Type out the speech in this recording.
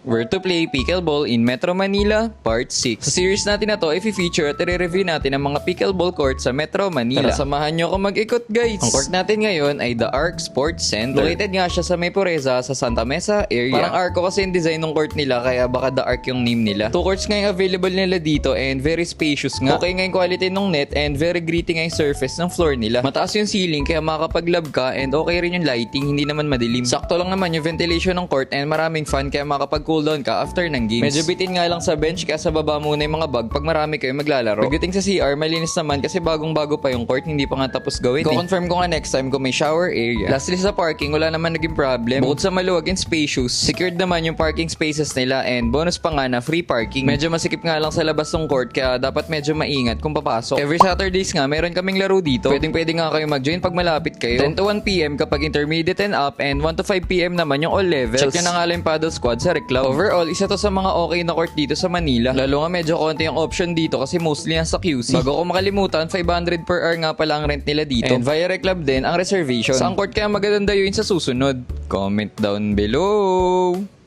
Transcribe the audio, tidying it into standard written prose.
Where to play pickleball in Metro Manila, Part 6. Sa series natin na to, i-feature at i-review natin ang mga pickleball court sa Metro Manila. Tara, samahan nyo ako mag-ikot, guys! Ang court natin ngayon ay The Arc Sports Center. Located nga siya sa May Pureza sa Santa Mesa area. Parang Arco kasi yung design ng court nila, kaya baka The Arc yung name nila. 2 courts nga yung available nila dito and very spacious nga. Okay nga yung quality ng net and very gritty nga yung surface ng floor nila. Mataas yung ceiling kaya makakapag-lab ka and okay rin yung lighting, hindi naman madilim. Sakto lang naman yung ventilation ng court and maraming fan kaya makakapag-cooldown ka after ng games. Medyo bitin nga lang sa bench kaya sa baba muna yung mga bag pag marami kayo maglalaro. Pagdating sa CR, malinis naman kasi bagong-bago pa yung court, hindi pa nga tapos gawin. Confirm ko nga next time kung may shower area. Lastly sa parking, wala naman naging problem. Bukod sa maluwag and spacious, secured naman yung parking spaces nila and bonus pa nga na free parking. Medyo masikip nga lang sa labas ng court kaya dapat medyo maingat kung papasok. Every Saturdays nga, meron kaming laro dito. Pwede nga kayo mag-join pag malapit kayo. 10 to 1 PM kapag intermediate and up and 1 to 5 PM naman yung all levels. Check nyo na nga lang yung paddle squad sa Reclub. Overall, isa to sa mga okay na court dito sa Manila. Lalo nga medyo konti yung option dito kasi mostly yan sa QC. Bago ko makalimutan, 500 per hour nga pala ang rent nila dito. And via Reclub din ang reservation. Saan court kaya magaganda yun sa susunod? Comment down below!